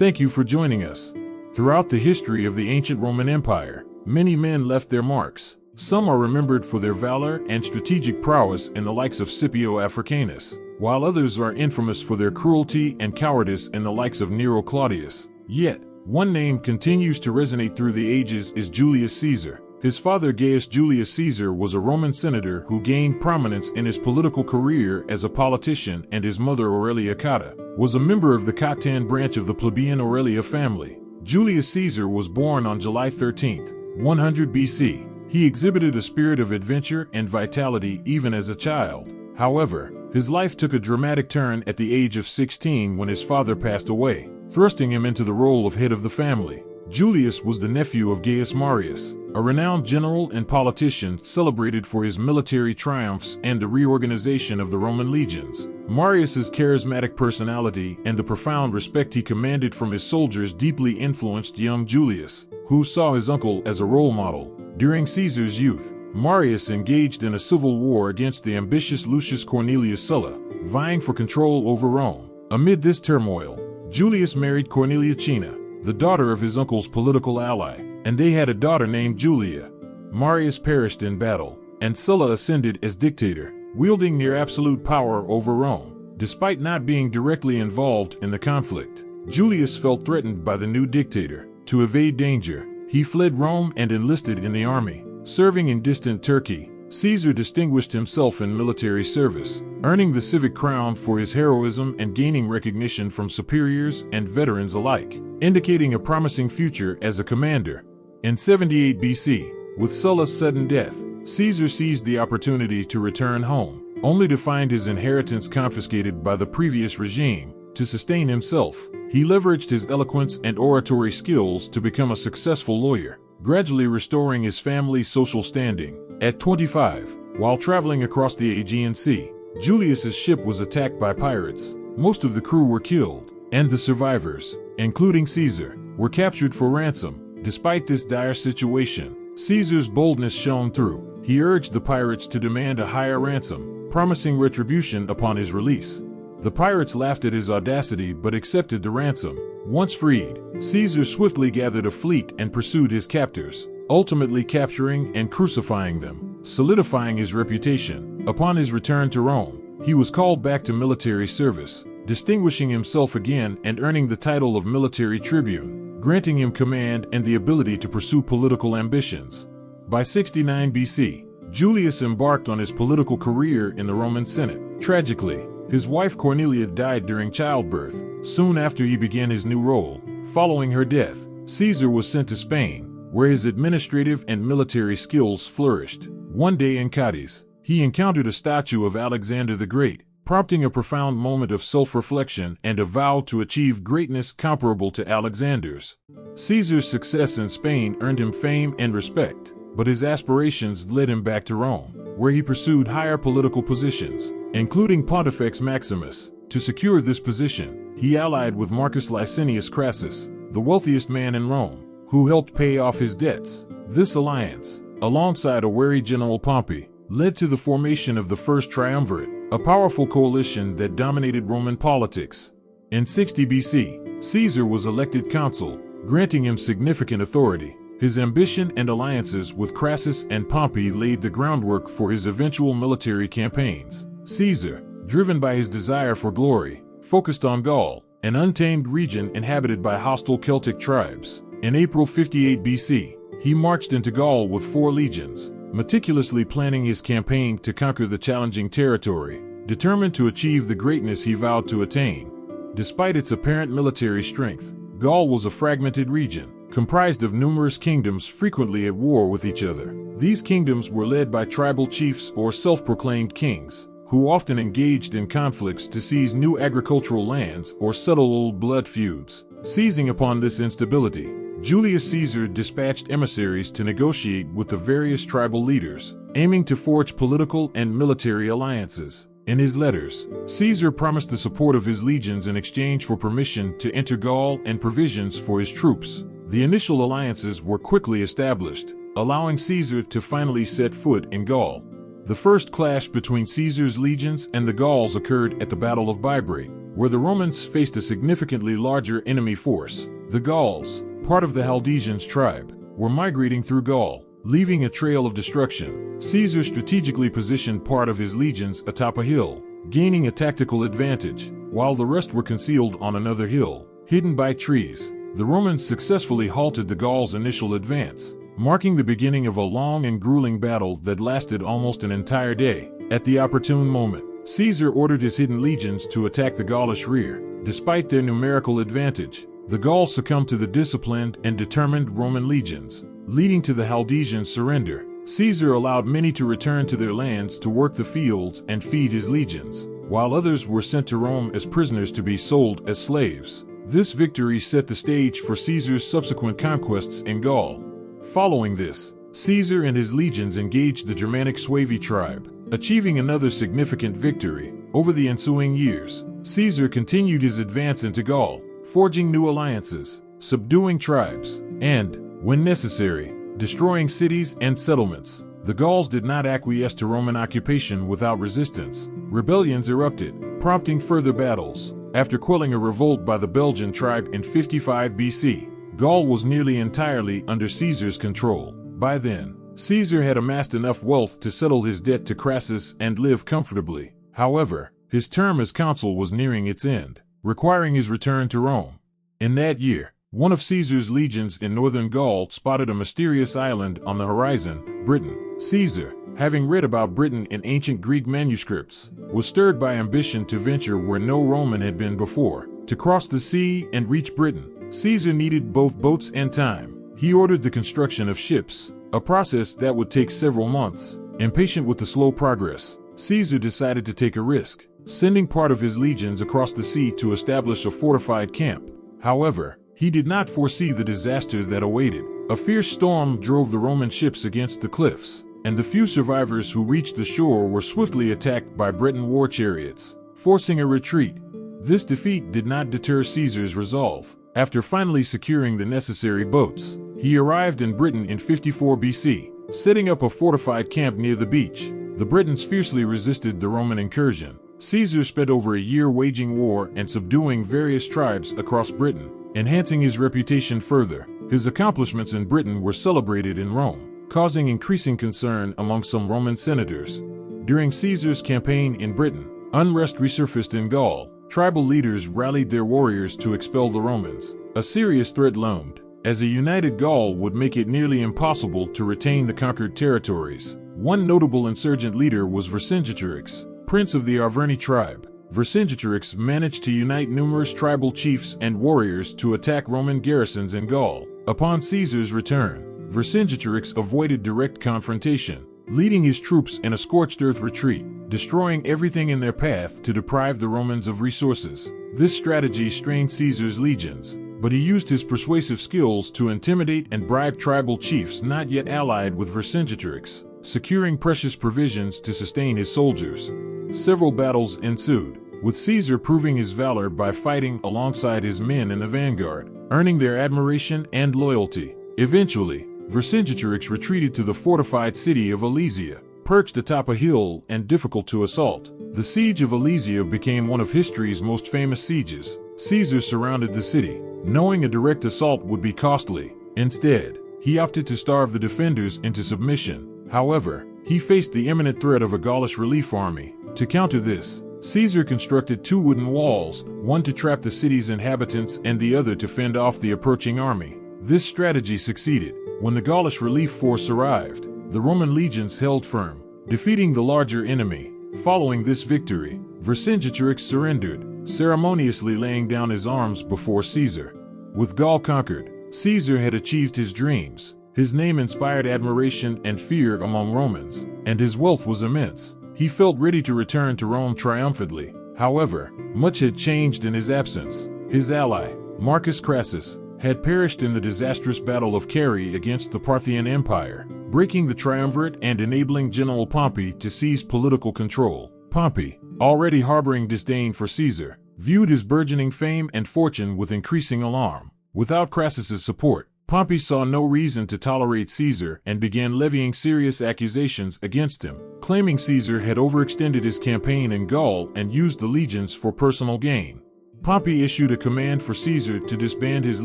Thank you for joining us. Throughout the history of the ancient Roman Empire, many men left their marks. Some are remembered for their valor and strategic prowess in the likes of Scipio Africanus, while others are infamous for their cruelty and cowardice in the likes of Nero Claudius. Yet, one name continues to resonate through the ages is Julius Caesar. His father Gaius Julius Caesar was a Roman senator who gained prominence in his political career as a politician, and his mother Aurelia Cotta was a member of the Cottan branch of the plebeian Aurelia family. Julius Caesar was born on July 13, 100 BC. He exhibited a spirit of adventure and vitality even as a child. However, his life took a dramatic turn at the age of 16 when his father passed away, thrusting him into the role of head of the family. Julius was the nephew of Gaius Marius, a renowned general and politician celebrated for his military triumphs and the reorganization of the Roman legions. Marius's charismatic personality and the profound respect he commanded from his soldiers deeply influenced young Julius, who saw his uncle as a role model. During Caesar's youth, Marius engaged in a civil war against the ambitious Lucius Cornelius Sulla, vying for control over Rome. Amid this turmoil, Julius married Cornelia Cinna, the daughter of his uncle's political ally, and they had a daughter named Julia. Marius perished in battle, and Sulla ascended as dictator, wielding near absolute power over Rome. Despite not being directly involved in the conflict, Julius felt threatened by the new dictator. To evade danger, he fled Rome and enlisted in the army. Serving in distant Turkey, Caesar distinguished himself in military service, earning the civic crown for his heroism and gaining recognition from superiors and veterans alike, indicating a promising future as a commander. In 78 BC, with Sulla's sudden death, Caesar seized the opportunity to return home, only to find his inheritance confiscated by the previous regime. To sustain himself, he leveraged his eloquence and oratory skills to become a successful lawyer, gradually restoring his family's social standing. At 25, while traveling across the Aegean Sea, Julius's ship was attacked by pirates. Most of the crew were killed, and the survivors, including Caesar, were captured for ransom. Despite this dire situation, Caesar's boldness shone through. He urged the pirates to demand a higher ransom, promising retribution upon his release. The pirates laughed at his audacity but accepted the ransom. Once freed, Caesar swiftly gathered a fleet and pursued his captors, ultimately capturing and crucifying them, solidifying his reputation. Upon his return to Rome, he was called back to military service, distinguishing himself again and earning the title of military tribune, granting him command and the ability to pursue political ambitions. By 69 BC, Julius embarked on his political career in the Roman Senate. Tragically, his wife Cornelia died during childbirth, soon after he began his new role. Following her death, Caesar was sent to Spain, where his administrative and military skills flourished. One day in Cadiz, he encountered a statue of Alexander the Great, prompting a profound moment of self-reflection and a vow to achieve greatness comparable to Alexander's. Caesar's success in Spain earned him fame and respect, but his aspirations led him back to Rome, where he pursued higher political positions, including Pontifex Maximus. To secure this position, he allied with Marcus Licinius Crassus, the wealthiest man in Rome, who helped pay off his debts. This alliance, alongside a wary general Pompey, led to the formation of the First Triumvirate, a powerful coalition that dominated Roman politics. In 60 BC, Caesar was elected consul, granting him significant authority. His ambition and alliances with Crassus and Pompey laid the groundwork for his eventual military campaigns. Caesar, driven by his desire for glory, focused on Gaul, an untamed region inhabited by hostile Celtic tribes. In April 58 BC, he marched into Gaul with 4 legions, meticulously planning his campaign to conquer the challenging territory, determined to achieve the greatness he vowed to attain. Despite its apparent military strength, Gaul was a fragmented region, comprised of numerous kingdoms frequently at war with each other. These kingdoms were led by tribal chiefs or self-proclaimed kings, who often engaged in conflicts to seize new agricultural lands or settle old blood feuds. Seizing upon this instability, Julius Caesar dispatched emissaries to negotiate with the various tribal leaders, aiming to forge political and military alliances. In his letters, Caesar promised the support of his legions in exchange for permission to enter Gaul and provisions for his troops. The initial alliances were quickly established, allowing Caesar to finally set foot in Gaul. The first clash between Caesar's legions and the Gauls occurred at the Battle of Bibrate, where the Romans faced a significantly larger enemy force. The Gauls, part of the Haldesians tribe, were migrating through Gaul, leaving a trail of destruction. Caesar strategically positioned part of his legions atop a hill, gaining a tactical advantage, while the rest were concealed on another hill, hidden by trees. The Romans successfully halted the Gauls' initial advance, marking the beginning of a long and grueling battle that lasted almost an entire day. At the opportune moment, Caesar ordered his hidden legions to attack the Gaulish rear. Despite their numerical advantage, the Gauls succumbed to the disciplined and determined Roman legions, leading to the Haldesian surrender. Caesar allowed many to return to their lands to work the fields and feed his legions, while others were sent to Rome as prisoners to be sold as slaves. This victory set the stage for Caesar's subsequent conquests in Gaul. Following this, Caesar and his legions engaged the Germanic Suevi tribe, achieving another significant victory. Over the ensuing years, Caesar continued his advance into Gaul, forging new alliances, subduing tribes, and, when necessary, destroying cities and settlements. The Gauls did not acquiesce to Roman occupation without resistance. Rebellions erupted, prompting further battles. After quelling a revolt by the Belgian tribe in 55 BC, Gaul was nearly entirely under Caesar's control. By then, Caesar had amassed enough wealth to settle his debt to Crassus and live comfortably. However, his term as consul was nearing its end, requiring his return to Rome. In that year, one of Caesar's legions in northern Gaul spotted a mysterious island on the horizon, Britain. Caesar, having read about Britain in ancient Greek manuscripts, was stirred by ambition to venture where no Roman had been before. To cross the sea and reach Britain, Caesar needed both boats and time. He ordered the construction of ships, a process that would take several months. Impatient with the slow progress, Caesar decided to take a risk, sending part of his legions across the sea to establish a fortified camp. However, he did not foresee the disaster that awaited. A fierce storm drove the Roman ships against the cliffs, and the few survivors who reached the shore were swiftly attacked by Breton war chariots, forcing a retreat. This defeat did not deter Caesar's resolve. After finally securing the necessary boats, he arrived in Britain in 54 BC, setting up a fortified camp near the beach. The Britons fiercely resisted the Roman incursion. Caesar spent over a year waging war and subduing various tribes across Britain, enhancing his reputation further. His accomplishments in Britain were celebrated in Rome, causing increasing concern among some Roman senators. During Caesar's campaign in Britain, unrest resurfaced in Gaul. Tribal leaders rallied their warriors to expel the Romans. A serious threat loomed, as a united Gaul would make it nearly impossible to retain the conquered territories. One notable insurgent leader was Vercingetorix, prince of the Arverni tribe. Vercingetorix managed to unite numerous tribal chiefs and warriors to attack Roman garrisons in Gaul. Upon Caesar's return, Vercingetorix avoided direct confrontation, leading his troops in a scorched earth retreat, destroying everything in their path to deprive the Romans of resources. This strategy strained Caesar's legions, but he used his persuasive skills to intimidate and bribe tribal chiefs not yet allied with Vercingetorix, securing precious provisions to sustain his soldiers. Several battles ensued, with Caesar proving his valor by fighting alongside his men in the vanguard, earning their admiration and loyalty. Eventually, Vercingetorix retreated to the fortified city of Alesia, perched atop a hill and difficult to assault. The siege of Alesia became one of history's most famous sieges. Caesar surrounded the city, knowing a direct assault would be costly. Instead, he opted to starve the defenders into submission. However, he faced the imminent threat of a Gaulish relief army. To counter this, Caesar constructed two wooden walls, one to trap the city's inhabitants and the other to fend off the approaching army. This strategy succeeded. When the Gaulish relief force arrived, the Roman legions held firm, defeating the larger enemy. Following this victory, Vercingetorix surrendered, ceremoniously laying down his arms before Caesar. With Gaul conquered, Caesar had achieved his dreams. His name inspired admiration and fear among Romans, and his wealth was immense. He felt ready to return to Rome triumphantly. However, much had changed in his absence. His ally, Marcus Crassus, had perished in the disastrous Battle of Carrhae against the Parthian Empire, breaking the triumvirate and enabling General Pompey to seize political control. Pompey, already harboring disdain for Caesar, viewed his burgeoning fame and fortune with increasing alarm. Without Crassus's support, Pompey saw no reason to tolerate Caesar and began levying serious accusations against him, claiming Caesar had overextended his campaign in Gaul and used the legions for personal gain. Pompey issued a command for Caesar to disband his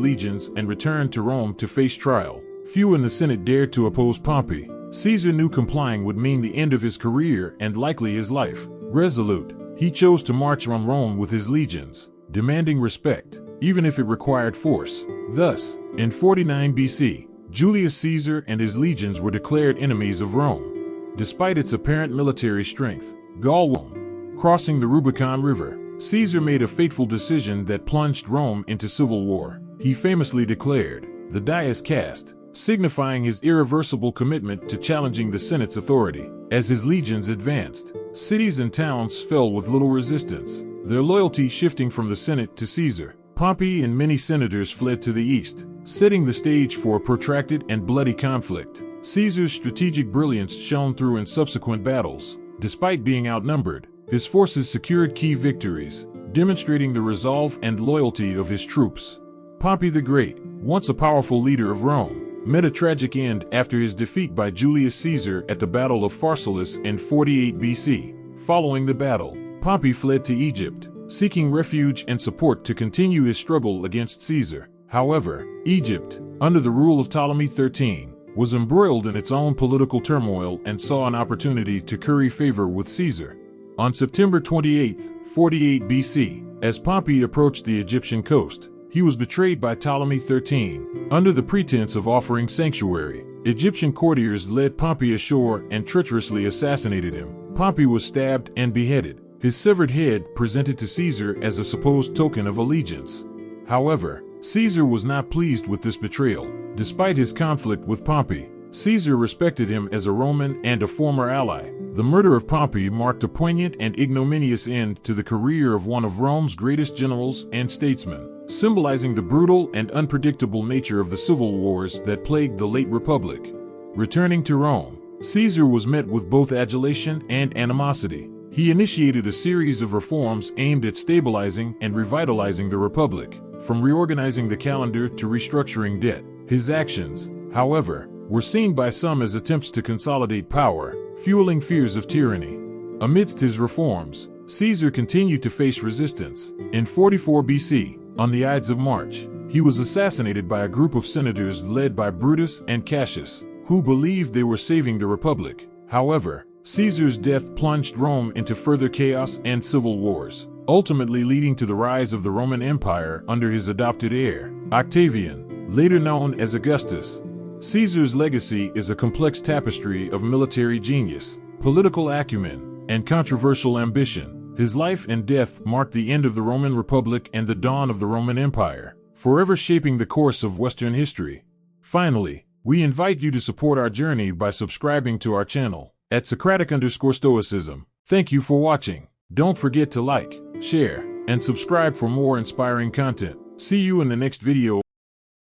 legions and return to Rome to face trial. Few in the Senate dared to oppose Pompey. Caesar knew complying would mean the end of his career and likely his life. Resolute, he chose to march on Rome with his legions, demanding respect, even if it required force. Thus, in 49 BC, Julius Caesar and his legions were declared enemies of Rome. Despite its apparent military strength, Gaul won. Crossing the Rubicon River, Caesar made a fateful decision that plunged Rome into civil war. He famously declared, "The die is cast," signifying his irreversible commitment to challenging the Senate's authority. As his legions advanced, cities and towns fell with little resistance, their loyalty shifting from the Senate to Caesar. Pompey and many senators fled to the east, setting the stage for a protracted and bloody conflict. Caesar's strategic brilliance shone through in subsequent battles. Despite being outnumbered, his forces secured key victories, demonstrating the resolve and loyalty of his troops. Pompey the Great, once a powerful leader of Rome, met a tragic end after his defeat by Julius Caesar at the Battle of Pharsalus in 48 BC. Following the battle, Pompey fled to Egypt, seeking refuge and support to continue his struggle against Caesar. However, Egypt, under the rule of Ptolemy XIII, was embroiled in its own political turmoil and saw an opportunity to curry favor with Caesar. On September 28, 48 BC, as Pompey approached the Egyptian coast, he was betrayed by Ptolemy XIII. Under the pretense of offering sanctuary, Egyptian courtiers led Pompey ashore and treacherously assassinated him. Pompey was stabbed and beheaded, his severed head presented to Caesar as a supposed token of allegiance. However, Caesar was not pleased with this betrayal. Despite his conflict with Pompey, Caesar respected him as a Roman and a former ally. The murder of Pompey marked a poignant and ignominious end to the career of one of Rome's greatest generals and statesmen, symbolizing the brutal and unpredictable nature of the civil wars that plagued the late Republic. Returning to Rome, Caesar was met with both adulation and animosity. He initiated a series of reforms aimed at stabilizing and revitalizing the Republic, from reorganizing the calendar to restructuring debt. His actions, however, were seen by some as attempts to consolidate power, fueling fears of tyranny. Amidst his reforms, Caesar continued to face resistance. In 44 BC, on the Ides of March, he was assassinated by a group of senators led by Brutus and Cassius, who believed they were saving the Republic. However, Caesar's death plunged Rome into further chaos and civil wars, ultimately leading to the rise of the Roman Empire under his adopted heir, Octavian, later known as Augustus. Caesar's legacy is a complex tapestry of military genius, political acumen, and controversial ambition. His life and death marked the end of the Roman Republic and the dawn of the Roman Empire, forever shaping the course of Western history. Finally, we invite you to support our journey by subscribing to our channel at Socratic_Stoicism. Thank you for watching. Don't forget to like, share, and subscribe for more inspiring content. See you in the next video.